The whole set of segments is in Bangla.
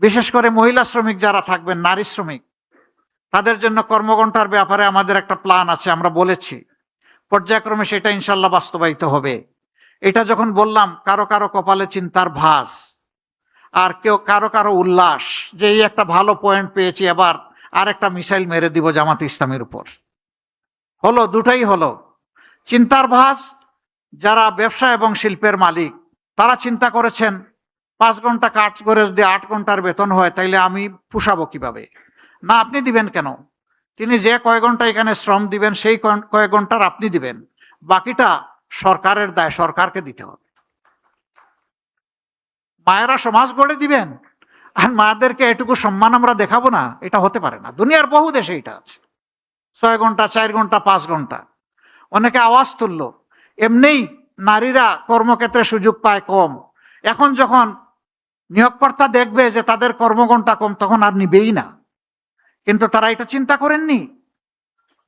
বিশেষ করে মহিলা শ্রমিক যারা থাকবেন, নারী শ্রমিক, তাদের জন্য কর্মঘণ্টার ব্যাপারে আমাদের একটা প্ল্যান আছে, আমরা বলেছি। পর্যায়ক্রমে সেটা ইনশাল্লাহ বাস্তবায়িত হবে। এটা যখন বললাম, কারো কারো কপালে চিন্তার ভাঁজ, আর কেউ কারো কারো উল্লাস যে এই একটা ভালো পয়েন্ট পেয়েছি, এবার আর একটা মিসাইল মেরে দিব জামাত ইসলামের উপর। হলো, দুটাই হলো। চিন্তার ভাঁজ, যারা ব্যবসা এবং শিল্পের মালিক তারা চিন্তা করেছেন 5 ঘন্টা কাজ করে যদি 8 ঘন্টার বেতন হয় তাইলে আমি পুষাবো কিভাবে? না, আপনি দিবেন কেন? তিনি যে কয় ঘন্টা এখানে শ্রম দিবেন সেই কয়েক ঘন্টার আপনি দিবেন, বাকিটা সরকারের দায়, সরকারকে দিতে হবে। মায়েরা সমাজ গড়ে দিবেন আর মায়েদেরকে এটুকু সম্মান আমরা দেখাবো না? এটা হতে পারে না। দুনিয়ার বহু দেশে এটা আছে। 6 ঘন্টা, 4 ঘন্টা, 5 ঘন্টা। অনেকে আওয়াজ তুলল, এমনিই নারীরা কর্মক্ষেত্রে সুযোগ পায় কম, এখন যখন নিয়োগকর্তা দেখবে যে তাদের কর্মঘণ্টা কম তখন আর নিবেই না। কিন্তু তারা এটা চিন্তা করেননি,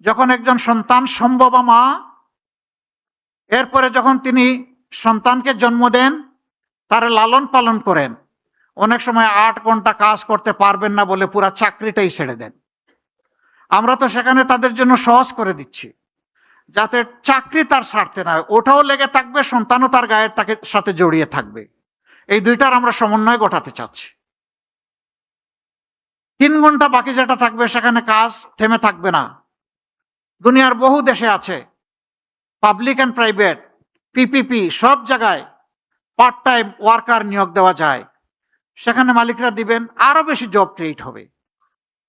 যখন একজন সন্তান সম্ভবা মা, এরপরে যখন তিনি সন্তানকে জন্ম দেন, তারা লালন পালন করেন, অনেক সময় 8 ঘন্টা কাজ করতে পারবেন না বলে পুরা চাকরিটাই ছেড়ে দেন। আমরা তো সেখানে তাদের জন্য সহজ করে দিচ্ছি, যাতে চাকরি তার ছাড়তে না হয়, ওটাও লেগে থাকবে, সন্তানও তার গায়ের তাকে সাথে জড়িয়ে থাকবে। এই দুইটার আমরা সমন্বয় ঘটাতে চাচ্ছি। 3 ঘন্টা বাকি যেটা থাকবে সেখানে কাজ থেমে থাকবে না। দুনিয়ার বহু দেশে আছে, পাবলিক অ্যান্ড প্রাইভেট, পিপিপি, সব জায়গায় পার্ট টাইম ওয়ার্কার নিয়োগ দেওয়া যায়। সেখানে মালিকরা দিবেন, আরো বেশি জব ক্রিয়েট হবে।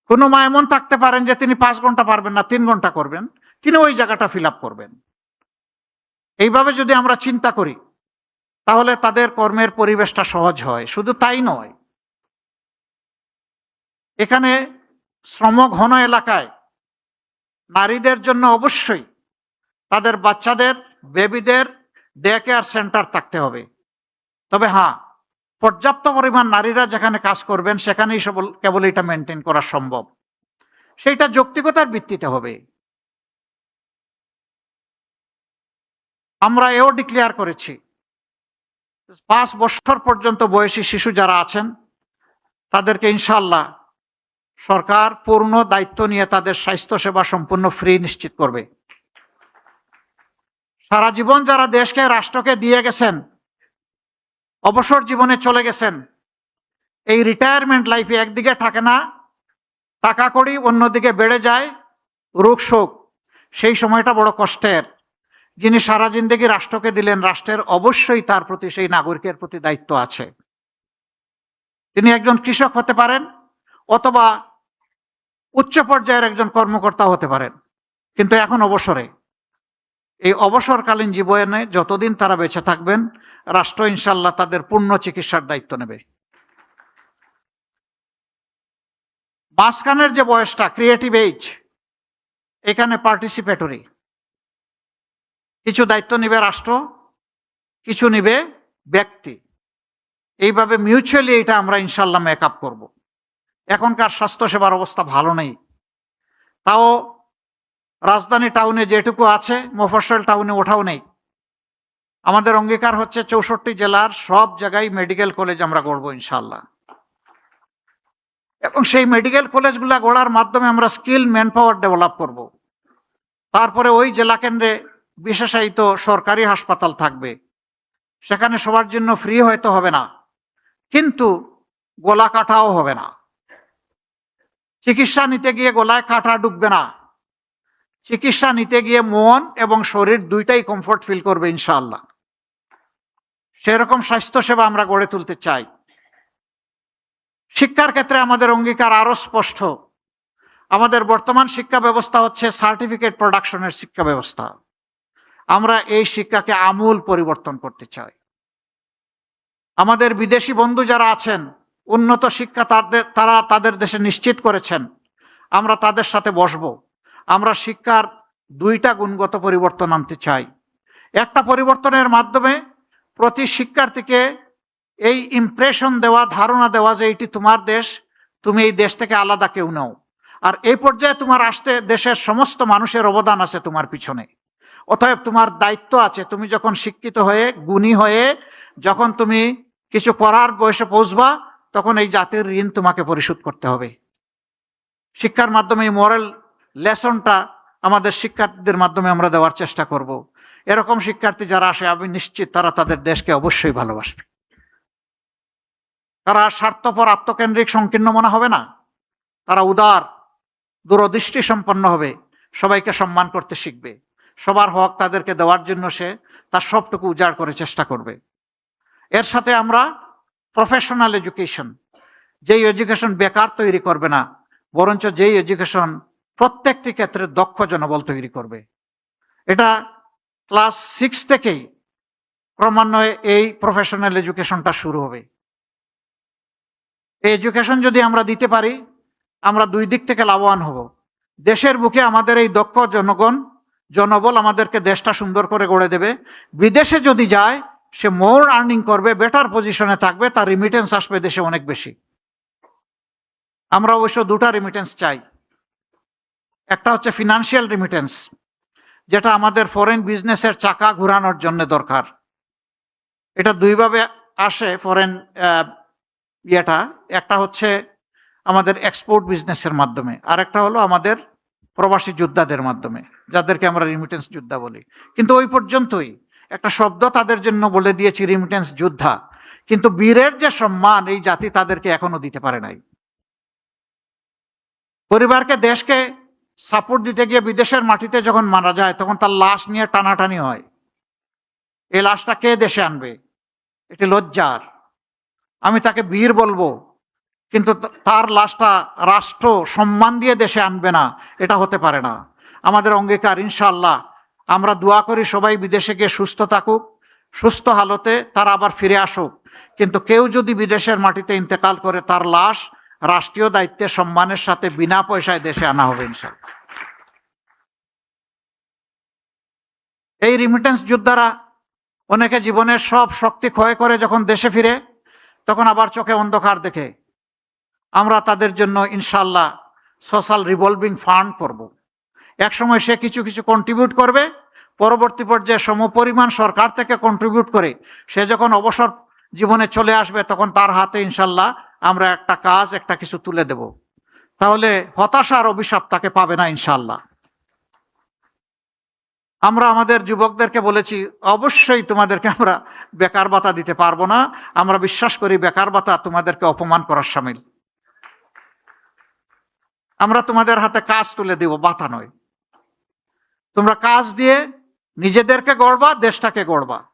কোনো মা এমন থাকতে পারেন যে তিনি 5 ঘন্টা পারবেন না, 3 ঘন্টা করবেন, তিনি ওই জায়গাটা ফিল আপ করবেন। এইভাবে যদি আমরা চিন্তা করি তাহলে তাদের কর্মের পরিবেশটা সহজ হয়। শুধু তাই নয়, এখানে শ্রম ঘন এলাকায় নারীদের জন্য অবশ্যই তাদের বাচ্চাদের, বেবিদের ডে কেয়ার সেন্টার থাকতে হবে। তবে হ্যাঁ, পর্যাপ্ত পরিমাণ নারীরা যেখানে কাজ করবেন সেখানেই কেবল এটা মেনটেন করা সম্ভব। সেইটা যৌক্তিকতার ভিত্তিতে হবে। আমরা এও ডিক্লেয়ার করেছি 5 বছর পর্যন্ত বয়সী শিশু যারা আছেন তাদেরকে ইনশাআল্লাহ সরকার পূর্ণ দায়িত্ব নিয়ে তাদের স্বাস্থ্যসেবা সম্পূর্ণ ফ্রি নিশ্চিত করবে। সারা জীবন যারা দেশকে, রাষ্ট্রকে দিয়ে গেছেন, অবসর জীবনে চলে গেছেন, এই রিটায়ারমেন্ট লাইফে একদিকে থাকে না টাকা কড়ি, অন্যদিকে বেড়ে যায় রোগ শোক, সেই সময়টা বড় কষ্টের। যিনি সারা জিন্দেগি রাষ্ট্রকে দিলেন, রাষ্ট্রের অবশ্যই তার প্রতি, সেই নাগরিকের প্রতি দায়িত্ব আছে। তিনি একজন কৃষক হতে পারেন অথবা উচ্চ পর্যায়ের একজন কর্মকর্তা হতে পারেন, কিন্তু এখন অবসরে। এই অবসরকালীন জীবনে যতদিন তারা বেঁচে থাকবেন, রাষ্ট্র ইনশাল্লাহ তাদের পূর্ণ চিকিৎসার দায়িত্ব নেবে। মাঝখানের যে বয়সটা, ক্রিয়েটিভ এজ, এখানে পার্টিসিপেটরি, কিছু দায়িত্ব নিবে রাষ্ট্র, কিছু নিবে ব্যক্তি। এইভাবে মিউচুয়ালি এটা আমরা ইনশাল্লাহ মেকআপ করব। এখনকার স্বাস্থ্যসেবার অবস্থা ভালো নেই, তাও রাজধানী টাউনে যেটুকু আছে মফস্বল টাউনে ওঠাও নেই। আমাদের অঙ্গীকার হচ্ছে 64 জেলার সব জায়গায় মেডিকেল কলেজ আমরা গড়ব ইনশাল্লাহ, এবং সেই মেডিকেল কলেজগুলা গড়ার মাধ্যমে আমরা স্কিল ম্যান পাওয়ার ডেভেলপ করব। তারপরে ওই জেলা কেন্দ্রে বিশেষায়িত সরকারি হাসপাতাল থাকবে, সেখানে সবার জন্য ফ্রি হয়তো হবে না, কিন্তু গলা কাটাও হবে না। চিকিৎসা নিতে গিয়ে গলায় কাটা ঢুকবে না, চিকিৎসা নিতে গিয়ে মন এবং শরীর দুইটাই কমফোর্ট ফিল করবে ইনশাআল্লাহ। সেরকম স্বাস্থ্যসেবা আমরা গড়ে তুলতে চাই। শিক্ষার ক্ষেত্রে আমাদের অঙ্গীকার আরো স্পষ্ট। আমাদের বর্তমান শিক্ষা ব্যবস্থা হচ্ছে সার্টিফিকেট প্রোডাকশনের শিক্ষা ব্যবস্থা। আমরা এই শিক্ষাকে আমূল পরিবর্তন করতে চাই। আমাদের বিদেশি বন্ধু যারা আছেন, উন্নত শিক্ষা তারা তাদের দেশে নিশ্চিত করেছেন, আমরা তাদের সাথে বসবো। আমরা শিক্ষার 2টা গুণগত পরিবর্তন আনতে চাই। একটা পরিবর্তনের মাধ্যমে প্রতি শিক্ষার্থীকে এই ইমপ্রেশন দেওয়া, ধারণা দেওয়া যে এটি তোমার দেশ, তুমি এই দেশ থেকে আলাদা কেউ নও, আর এই পর্যায়ে তোমার আসতে দেশের সমস্ত মানুষের অবদান আছে তোমার পিছনে। অতএব তোমার দায়িত্ব আছে, তুমি যখন শিক্ষিত হয়ে, গুণী হয়ে, যখন তুমি কিছু করার বয়সে পৌঁছবা, তখন এই জাতির ঋণ তোমাকে পরিশোধ করতে হবে। শিক্ষার মাধ্যমে এই মোরাল লেসনটা আমাদের শিক্ষার্থীদের মাধ্যমে আমরা দেওয়ার চেষ্টা করব। এরকম শিক্ষার্থী যারা আসে আমি নিশ্চিত তারা তাদের দেশকে অবশ্যই ভালোবাসবে। তারা স্বার্থপর আত্মকেন্দ্রিক সংকীর্ণ মনে হবে না, তারা উদার দূরদৃষ্টি সম্পন্ন হবে, সবাইকে সম্মান করতে শিখবে, সবার হক তাদেরকে দেওয়ার জন্য সে তার সবটুকু উজাড় করে চেষ্টা করবে। এর সাথে আমরা প্রফেশনাল এডুকেশন, যেই এডুকেশন বেকার তৈরি করবে না, বরঞ্চ যেই এডুকেশন প্রত্যেকটি ক্ষেত্রে দক্ষ জনবল তৈরি করবে। এটা ক্লাস 6 থেকেই ক্রমান্বয়ে এই প্রফেশনাল এডুকেশনটা শুরু হবে। এই এডুকেশন যদি আমরা দিতে পারি, আমরা দুই দিক থেকে লাভবান হব। দেশের বুকে আমাদের এই দক্ষ জনবল আমাদেরকে দেশটা সুন্দর করে গড়ে দেবে। বিদেশে যদি যায় সে মোর আর্নিং করবে, বেটার পজিশনে থাকবে, তার রিমিটেন্স আসবে দেশে অনেক বেশি। আমরা অবশ্য দুটা রিমিটেন্স চাই। একটা হচ্ছে ফিনান্সিয়াল রিমিটেন্স, যেটা আমাদের ফরেন বিজনেসের চাকা ঘোরানোর জন্য দরকার। এটা দুইভাবে আসে ফরেন ইয়েটা, একটা হচ্ছে আমাদের এক্সপোর্ট বিজনেসের মাধ্যমে, আর একটা হলো আমাদের প্রবাসী যোদ্ধাদের মাধ্যমে, যাদেরকে আমরা রিমিটেন্স যোদ্ধা বলি। কিন্তু ওই পর্যন্তই, একটা শব্দ তাদের জন্য বলে দিয়েছি রিমিটেন্স যোদ্ধা, কিন্তু বীরের যে সম্মান এই জাতি তাদেরকে এখনো দিতে পারে নাই। পরিবারকে দেশকে সাপোর্ট দিতে গিয়ে বিদেশের মাটিতে যখন মারা যায় তখন তার লাশ নিয়ে টানাটানি হয়। এই লাশটা কে দেশে আনবে? এটি লজ্জার। আমি তাকে বীর বলবো, কিন্তু তার লাশটা রাষ্ট্র সম্মান দিয়ে দেশে আনবে না, এটা হতে পারে না। আমাদের অঙ্গীকার ইনশাআল্লাহ, আমরা দোয়া করি সবাই বিদেশে গিয়ে সুস্থ থাকুক, সুস্থ হালতে তারা আবার ফিরে আসুক। কিন্তু কেউ যদি বিদেশের মাটিতে ইন্তেকাল করে, তার লাশ রাষ্ট্রীয় দায়িত্বে সম্মানের সাথে বিনা পয়সায় দেশে আনা হবে ইনশাআল্লাহ। এই রিমিটেন্স যোদ্ধারা অনেকে জীবনের সব শক্তি ক্ষয় করে যখন দেশে ফিরে, তখন আবার চোখে অন্ধকার দেখে। আমরা তাদের জন্য ইনশাআল্লাহ সোশ্যাল রিভলভিং ফান্ড করব। একসময় সে কিছু কিছু কন্ট্রিবিউট করবে, পরবর্তী পর্যায়ে সমপরিমাণ সরকার থেকে কন্ট্রিবিউট করে সে যখন অবসর জীবনে চলে আসবে, তখন তার হাতে ইনশাআল্লাহ আমরা একটা কাজ, একটা কিছু তুলে দেব। তাহলে হতাশার অভিশাপ তাকে পাবে না ইনশাআল্লাহ। আমরা আমাদের যুবকদেরকে বলেছি, অবশ্যই তোমাদেরকে আমরা বেকার ভাতা দিতে পারবো না। আমরা বিশ্বাস করি বেকার ভাতা তোমাদেরকে অপমান করার শামিল। আমরা তোমাদের হাতে কাজ তুলে দেব, ভাতা নয়। তোমরা কাজ দিয়ে নিজেদেরকে গড়বা, দেশটাকে গড়বা।